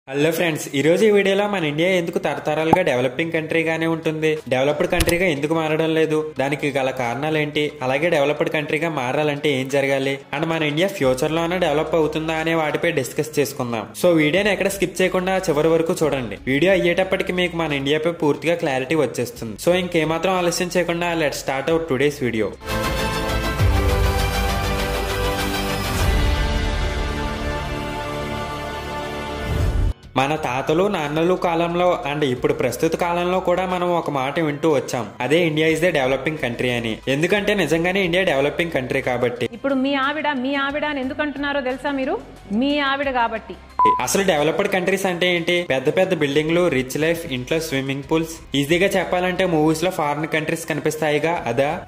Hello friends, ఈ రోజు ఈ వీడియోలో మన ఇండియా ఎందుకు తరతరాలుగా డెవలపింగ్ కంట్రీగానే ఉంటుంది, డెవలప్డ్ కంట్రీగా ఎందుకు మారడం లేదు, దానికి గల కారణాలు ఏంటి, అలాగే డెవలప్డ్ కంట్రీగా మారాలంటే ఏం జరగాలి అండ్ మన ఇండియా ఫ్యూచర్ లోనే డెవలప్ అవుతుందా అనే వాటిపై డిస్కస్ చేసుకుందాం. సో వీడియోని ఎక్కడ స్కిప్ చేయకుండా చివరి వరకు చూడండి. వీడియో అయ్యేటప్పటికి మీకు మన ఇండియాపై పూర్తిగా క్లారిటీ వచ్చేస్తుంది. సో ఇంకేమాత్రం ఆలస్యం చేయకుండా let's start our today's video. మన తాతలు నాన్నలు కాలంలో అండ్ ఇప్పుడు ప్రస్తుత కాలంలో కూడా మనం ఒక మాట వింటూ వచ్చాం, అదే India is the developing country అని. ఎందుకంటే నిజంగానే ఇండియా డెవలపింగ్ కంట్రీ కాబట్టి. ఇప్పుడు మీ ఆవిడ అని ఎందుకు అంటున్నారో తెలుసా మీరు? మీ ఆవిడ కాబట్టి. అసలు డెవలప్డ్ కంట్రీస్ అంటే ఏంటి? పెద్ద పెద్ద బిల్డింగ్లు, రిచ్ లైఫ్, ఇంట్లో స్విమ్మింగ్ పూల్స్. ఈజీగా చెప్పాలంటే మూవీస్ లో ఫారిన్ కంట్రీస్ కనిపిస్తాయిగా,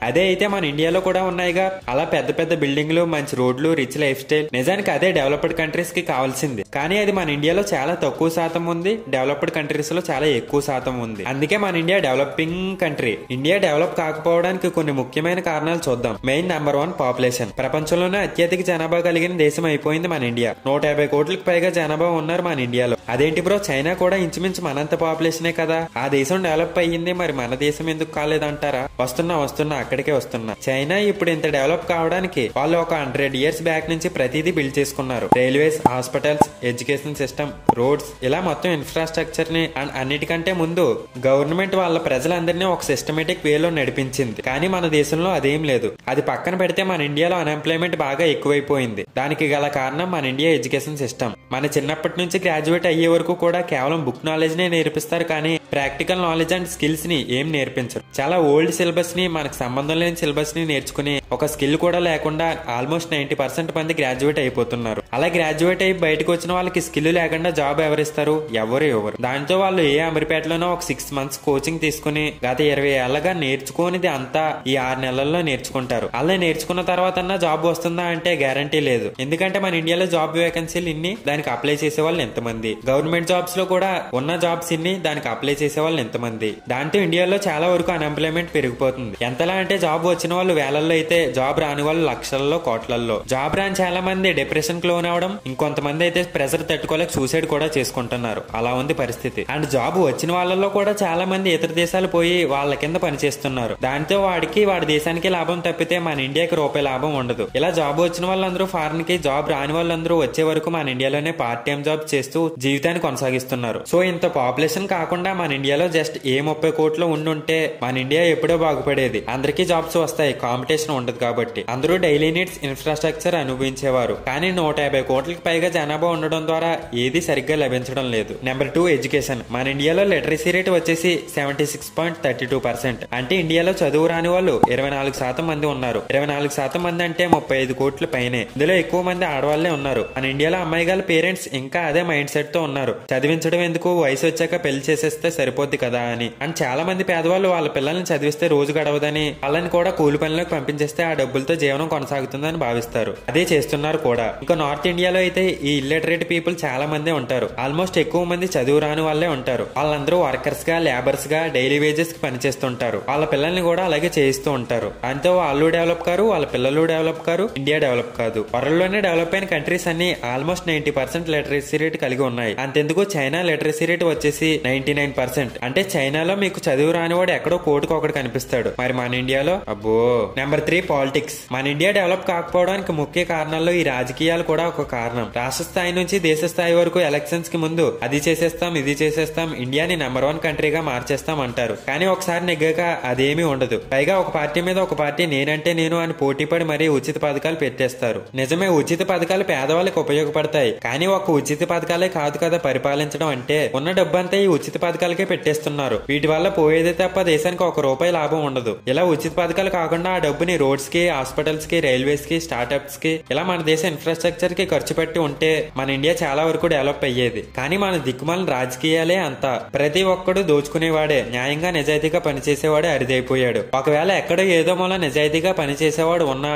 అదే అయితే మన ఇండియాలో కూడా ఉన్నాయిగా. అలా పెద్ద పెద్ద బిల్డింగ్లు, మంచి రోడ్లు, రిచ్ లైఫ్ స్టైల్. నిజానికి అదే డెవలప్డ్ కంట్రీస్ కి కావాల్సింది. కానీ అది మన ఇండియాలో చాలా తక్కువ శాతం ఉంది, డెవలప్డ్ కంట్రీస్ లో చాలా ఎక్కువ శాతం ఉంది. అందుకే మన India developing country. India develop కాకపోవడానికి కొన్ని ముఖ్యమైన కారణాలు చూద్దాం. Main number 1 population. ప్రపంచంలోనే అత్యధిక జనాభా కలిగిన దేశం అయిపోయింది మన ఇండియా. 150 కోట్లకు పైగా జనాభా ఉన్నారు మన ఇండియాలో. అదేంటి బ్రో, చైనా కూడా ఇంచుమించు మనంత పాపులేషనే కదా, ఆ దేశం డెవలప్ అయ్యింది, మరి మన దేశం ఎందుకు కాలేదంటారా? వస్తున్నా అక్కడికే వస్తున్నా. చైనా ఇప్పుడు ఇంత డెవలప్ కావడానికి వాళ్ళు ఒక 100 years బ్యాక్ నుంచి ప్రతిదీ బిల్డ్ చేసుకున్నారు. Railways, hospitals, education system, roads, ఇలా మొత్తం ఇన్ఫ్రాస్ట్రక్చర్ ని. అండ్ అన్నిటికంటే ముందు గవర్నమెంట్ వాళ్ళ ప్రజలందరినీ ఒక సిస్టమేటిక్ వేలో నడిపించింది. కానీ మన దేశంలో అదేం లేదు. అది పక్కన పెడితే మన ఇండియాలో అన్ఎంప్లాయ్మెంట్ బాగా ఎక్కువైపోయింది. దానికి గల కారణం మన ఇండియా ఎడ్యుకేషన్ సిస్టమ్. మన చిన్నప్పటి నుంచి గ్రాడ్యుయేట్ అయ్యే వరకు కూడా కేవలం బుక్ నాలెడ్జ్ నే నేర్పిస్తారు, కానీ ప్రాక్టికల్ నాలెడ్జ్ అండ్ స్కిల్స్ ని ఏం నేర్పించరు. చాలా ఓల్డ్ సిలబస్ ని, మనకు సంబంధం లేని సిలబస్ ని నేర్చుకుని ఒక స్కిల్ కూడా లేకుండా ఆల్మోస్ట్ 90% మంది గ్రాడ్యుయేట్ అయిపోతున్నారు. అలా గ్రాడ్యుయేట్ అయ్యి బయటకు వచ్చిన వాళ్ళకి స్కిల్ లేకుండా జాబ్ ఎవరిస్తారు? ఎవరు. దాంతో వాళ్ళు ఏ అమీర్పేటలోనో ఒక 6 months కోచింగ్ తీసుకుని గత 20 ఏళ్లగా నేర్చుకోనిది అంతా ఈ 6 నెలల్లో నేర్చుకుంటారు. అలా నేర్చుకున్న తర్వాత జాబ్ వస్తుందా అంటే గ్యారంటీ లేదు. ఎందుకంటే మన ఇండియాలో జాబ్ వేకెన్సీలు ఇన్ని, దానికి అప్లై చేసే వాళ్ళు ఎంతమంది? గవర్నమెంట్ జాబ్స్ లో కూడా ఉన్న జాబ్స్ ఇన్ని, దానికి అప్లై చేసే వాళ్ళు ఎంతమంది? దాంతో ఇండియాలో చాలా వరకు అన్ఎంప్లాయ్మెంట్ పెరిగిపోతుంది. ఎంతలా అంటే జాబ్ వచ్చిన వాళ్ళు వేలల్లో అయితే జాబ్ రాని వాళ్ళు లక్షలలో, కోట్లల్లో. జాబ్ రాని చాలా మంది డిప్రెషన్ కి లోన్ అవడం, ఇంకొంతమంది అయితే ప్రెషర్ తట్టుకోలేక సూసైడ్ కూడా చేసుకుంటున్నారు. అలా ఉంది పరిస్థితి. అండ్ జాబ్ వచ్చిన వాళ్ళలో కూడా చాలా మంది ఇతర దేశాలు పోయి వాళ్ళ కింద పనిచేస్తున్నారు. దాంతో వాడి దేశానికి లాభం తప్పితే మన ఇండియాకి రూపాయి లాభం ఉండదు. ఇలా జాబ్ వచ్చిన వాళ్ళందరూ ఫారిన్ కి, జాబ్ రాని వాళ్ళందరూ వచ్చే వరకు మన ఇండియాలోనే పార్ట్ టైం జాబ్ చేస్తూ జీవితాన్ని కొనసాగిస్తున్నారు. సో ఇంత పాపులేషన్ కాకుండా మన ఇండియాలో జస్ట్ 30 కోట్లు ఉండుంటే మన ఇండియా ఎప్పుడో బాగుపడేది. అందరికీ జాబ్స్ వస్తాయి, కాంపిటీషన్ ఉండదు కాబట్టి. అందరూ డైలీ నీడ్స్, ఇన్ఫ్రాస్ట్రక్చర్ అనుభవించేవారు. కానీ 150 కోట్లకి పైగా జనాభా ఉండడం ద్వారా ఏది సరిగ్గా లభించడం లేదు. Number 2 education. మన ఇండియాలో లిటరసీ రేట్ వచ్చేసి 76.32%. అంటే ఇండియాలో చదువు రాని వాళ్ళు 24% మంది ఉన్నారు. 24% మంది అంటే 35 కోట్ల పైనే. ఇందులో ఎక్కువ మంది ఆడవాళ్లే ఉన్నారు. మన ఇండియాలో అమ్మాయి గారి పేరెంట్స్ ఇంకా అదే మైండ్ సెట్ తో ఉన్నారు, చదివించడం ఎందుకు, వయసు వచ్చాక పెళ్లి చేసేస్తే సరిపోద్ది కదా అని. అండ్ చాలా మంది పేదవాళ్ళు వాళ్ళ పిల్లల్ని చదివిస్తే రోజు గడవదని, వాళ్ళని కూడా కూలి పనులకు పంపించేస్తే ఆ డబ్బులతో జీవనం కొనసాగుతుందని భావిస్తారు. అదే చేస్తున్నారు కూడా. ఇంకా నార్త్ ఇండియాలో అయితే ఈ ఇల్లిటరేట్ పీపుల్ చాలా మంది ఉంటారు. ఆల్మోస్ట్ ఎక్కువ మంది చదువు రాని వాళ్ళే ఉంటారు. వాళ్ళందరూ వర్కర్స్ గా, లేబర్స్ గా డైలీ వేజెస్ కి పనిచేస్తుంటారు. వాళ్ళ పిల్లల్ని కూడా అలాగే చేయిస్తూ ఉంటారు. అంతే వాళ్ళు డెవలప్ కారు, వాళ్ళ పిల్లలు డెవలప్ కారు, ఇండియా డెవలప్ కాదు. వరల్డ్ లోనే డెవలప్ అయిన కంట్రీస్ అన్ని ఆల్మోస్ట్ 90% లిటరసీ రేట్ కలిగి ఉన్నాయి. అంతెందుకు చైనా లిటరసీ రేట్ వచ్చేసి 99%. అంటే చైనాలో మీకు చదువు రానివాడు ఎక్కడో కోటికి ఒకటి కనిపిస్తాడు. మరి మన ఇండియాలో అబ్బో. Number 3 politics. మన ఇండియా డెవలప్ కాకపోవడానికి ముఖ్య కారణాల్లో ఈ రాజకీయాలు కూడా ఒక కారణం. రాష్ట్ర స్థాయి నుంచి దేశ స్థాయి వరకు ఎలక్షన్స్ కి ముందు అది చేసేస్తాం, ఇది చేసేస్తాం, ఇండియాని నెంబర్ 1 కంట్రీగా మార్చేస్తాం అంటారు. కానీ ఒకసారి నెగ్గాక అదేమీ ఉండదు. పైగా ఒక పార్టీ మీద ఒక పార్టీ నేనంటే నేను అని పోటీపడి మరీ ఉచిత పథకాలు పెట్టేస్తారు. నిజమే, ఉచిత పథకాలు పేదవాళ్ళకి ఉపయోగపడతాయి. కానీ ఒక ఉచిత పథకాలే కాదు కదా పరిపాలించడం అంటే. ఉన్న డబ్బంతా ఈ ఉచిత పథకాలకే పెట్టేస్తున్నారు. వీటి వల్ల పోయేదే తప్ప దేశానికి ₹1 లాభం ఉండదు. ఇలా ఉచిత పథకాలు కాకుండా ఆ డబ్బుని రోడ్స్ కి, హాస్పిటల్స్ కి, రైల్వేస్ కి, స్టార్ట్అప్స్ కి, ఇలా మన దేశ ఇన్ఫ్రాస్ట్రక్చర్ కి ఖర్చు పెట్టి ఉంటే మన ఇండియా చాలా వరకు డెవలప్ అయ్యేది. కానీ మన దిక్కుమాలిన రాజకీయాలే అంతా. ప్రతి ఒక్కడు దోచుకునేవాడే, న్యాయంగా నిజాయితీగా పనిచేసేవాడే అరిదైపోయాడు. ఒకవేళ ఎక్కడో ఏదో మూల నిజాయితీగా పనిచేసేవాడు ఉన్నా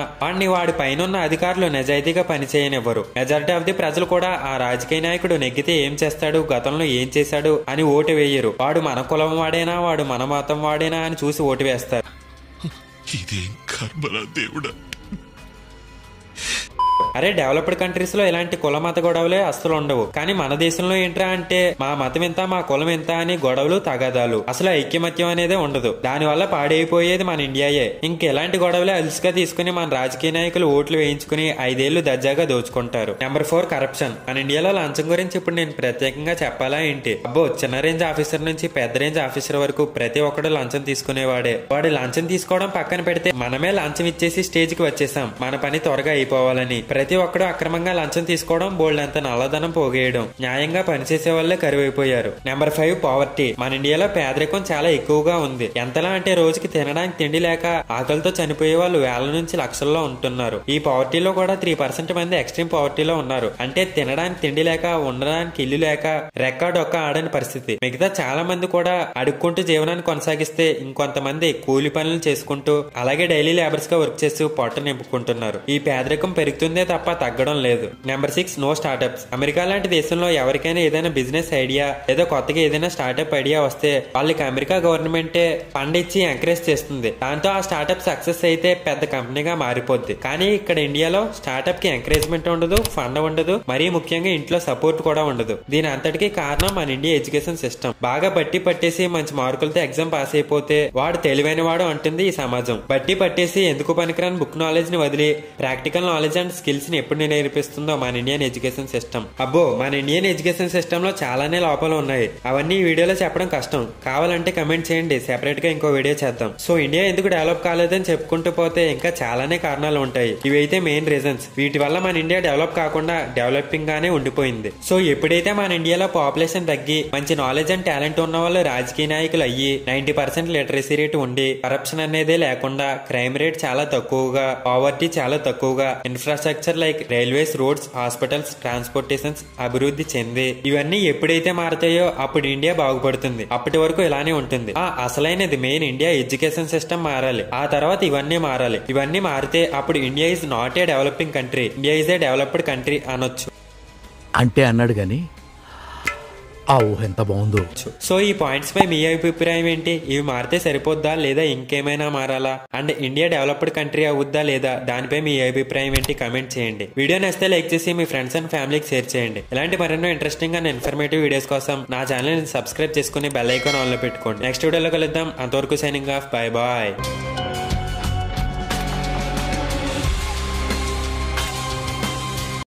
వాడి పైన అధికారులు నిజాయితీగా పనిచేయనివ్వరు. మెజారిటీ ఆఫ్ ది ప్రజలు కూడా ఆ రాజకీయ నాయకుడు నెగ్గితే ఏం చేస్తాడు, గతంలో ఏం చేశాడు అని ఓటు వేయరు. వాడు మన కులం వాడేనా, వాడు మన మతం వాడేనా అని చూసి ఓటు వేస్తారు. అరే డెవలప్డ్ కంట్రీస్ లో ఇలాంటి కుల మత గొడవలే అస్సలు ఉండవు, కానీ మన దేశంలో ఏంట్రా అంటే మా మతం ఎంత మా కులం ఎంత అని గొడవలు తగాదాలు, అసలు ఐక్యమత్యం అనేదే ఉండదు. దాని వల్ల పాడైపోయేది మన ఇండియాయే. ఇంకెలాంటి గొడవలే అలుసుగా తీసుకుని మన రాజకీయ నాయకులు ఓట్లు వేయించుకుని 5 ఏళ్లు దర్జాగా దోచుకుంటారు. Number 4 corruption. మన ఇండియాలో లంచం గురించి ఇప్పుడు నేను ప్రత్యేకంగా చెప్పాలా ఏంటి? అబ్బో, చిన్న రేంజ్ ఆఫీసర్ నుంచి పెద్ద రేంజ్ ఆఫీసర్ వరకు ప్రతి ఒక్కడు లంచం తీసుకునేవాడే. వాడు లంచం తీసుకోవడం పక్కన పెడితే మనమే లంచం ఇచ్చేసి స్టేజ్ కి వచ్చేసాం మన పని త్వరగా అయిపోవాలని. ప్రతి ఒక్కడు అక్రమంగా లంచం తీసుకోవడం, బోల్డ్ అంత నల్లధనం పోగేయడం, న్యాయంగా పనిచేసే వాళ్ళే కరువైపోయారు. Number 5 poverty. మన ఇండియాలో పేదరికం చాలా ఎక్కువగా ఉంది. ఎంతలా అంటే రోజుకి తినడానికి తిండి లేక ఆకలితో చనిపోయే వాళ్ళు వేల నుంచి లక్షల్లో ఉంటున్నారు. ఈ పావర్టీలో కూడా 3% మంది ఎక్స్ట్రీమ్ పావర్టీలో ఉన్నారు. అంటే తినడానికి తిండి లేక, ఉండడానికి ఇల్లు లేక, రెక్కాడొక్క ఆడని పరిస్థితి. మిగతా చాలా మంది కూడా అడుక్కుంటూ జీవనాన్ని కొనసాగిస్తే ఇంకొంతమంది కూలి పనులు చేసుకుంటూ అలాగే డైలీ లేబర్స్ గా వర్క్ చేస్తూ పొట్ట నింపుకుంటున్నారు. ఈ పేదరికం పెరుగుతుందే తప్ప తగ్గడం లేదు. Number 6 no startups. అమెరికా లాంటి దేశంలో ఎవరికైనా ఏదైనా బిజినెస్ ఐడియా లేదా కొత్తగా ఏదైనా స్టార్టప్ ఐడియా వస్తే వాళ్ళకి అమెరికా గవర్నమెంటే ఫండ్ ఇచ్చి ఎంకరేజ్ చేస్తుంది. దాంతో ఆ స్టార్టప్ సక్సెస్ అయితే పెద్ద కంపెనీగా మారిపోద్ది. కానీ ఇక్కడ ఇండియాలో స్టార్టప్ కి ఎంకరేజ్మెంట్ ఉండదు, ఫండ్ ఉండదు, మరీ ముఖ్యంగా ఇంట్లో సపోర్ట్ కూడా ఉండదు. దీని అంతటికీ కారణం మన ఇండియా ఎడ్యుకేషన్ సిస్టమ్. బాగా బట్టి పట్టేసి మంచి మార్కులతో ఎగ్జామ్ పాస్ అయిపోతే వాడు తెలివైన వాడు అంటుంది ఈ సమాజం. బట్టి పట్టేసి ఎందుకు పనికిరాని బుక్ నాలెడ్జ్ ని వదిలి ప్రాక్టికల్ నాలెడ్జ్ అండ్ స్కిల్స్ ని ఎప్పుడు నేర్పిస్తుందో మన ఇండియన్ ఎడ్యుకేషన్ సిస్టమ్. అబ్బో, మన ఇండియన్ ఎడ్యుకేషన్ సిస్టమ్ లో చాలానే లోపాలు ఉన్నాయి. అవన్నీ ఈ వీడియోలో చెప్పడం కష్టం. కావాలంటే కమెంట్ చేయండి, సెపరేట్ గా ఇంకో వీడియో చేద్దాం. సో ఇండియా ఎందుకు డెవలప్ కాలేదని చెప్పుకుంటూ పోతే ఇంకా చాలానే కారణాలు ఉంటాయి. ఇవైతే మెయిన్ రీజన్స్. వీటి వల్ల మన ఇండియా డెవలప్ కాకుండా డెవలపింగ్ గానే ఉండిపోయింది. సో ఎప్పుడైతే మన ఇండియాలో పాపులేషన్ తగ్గి మంచి నాలెడ్జ్ అండ్ టాలెంట్ ఉన్న వాళ్ళు రాజకీయ నాయకులు అయ్యి 90% లిటరసీ రేట్ ఉండి కరప్షన్ అనేదే లేకుండా, క్రైమ్ రేట్ చాలా తక్కువగా, పావర్టీ చాలా తక్కువగా, infrastructure like railways, roads, hospitals, transportations అభివృద్ధి చెంది ఇవన్నీ ఎప్పుడైతే మారుతాయో అప్పుడు ఇండియా బాగుపడుతుంది. అప్పటి వరకు ఇలానే ఉంటుంది. అసలైనది మెయిన్ ఇండియా ఎడ్యుకేషన్ సిస్టమ్ మారాలి. ఆ తర్వాత ఇవన్నీ మారాలి. ఇవన్నీ మారితే అప్పుడు India is not a developing country, India is a developed country అనొచ్చు. అంటే అన్నాడు గాని ఆ ఊహ ఎంత బాగుందో. సో ఈ పాయింట్స్ పై మీ అభిప్రాయం ఏంటి? ఇవి మారితే సరిపోద్దా లేదా ఇంకేమైనా మారాలా? అండ్ ఇండియా డెవలప్డ్ కంట్రీ అవుద్దా లేదా? దానిపై మీ అభిప్రాయం ఏంటి? కమెంట్ చేయండి. వీడియో నచ్చితే లైక్ చేసి మీ ఫ్రెండ్స్ అండ్ ఫ్యామిలీకి షేర్ చేయండి. ఇలాంటి మరెన్నో ఇంట్రెస్టింగ్ అండ్ ఇన్ఫర్మేటివ్ వీడియోస్ కోసం నా ఛానల్ ని సబ్స్క్రైబ్ చేసుకుని బెల్ ఐకాన్ ఆన్ లో పెట్టుకోండి. నెక్స్ట్ వీడియోలో కలుద్దాం. అంతవరకు సైనింగ్ ఆఫ్. Bye bye.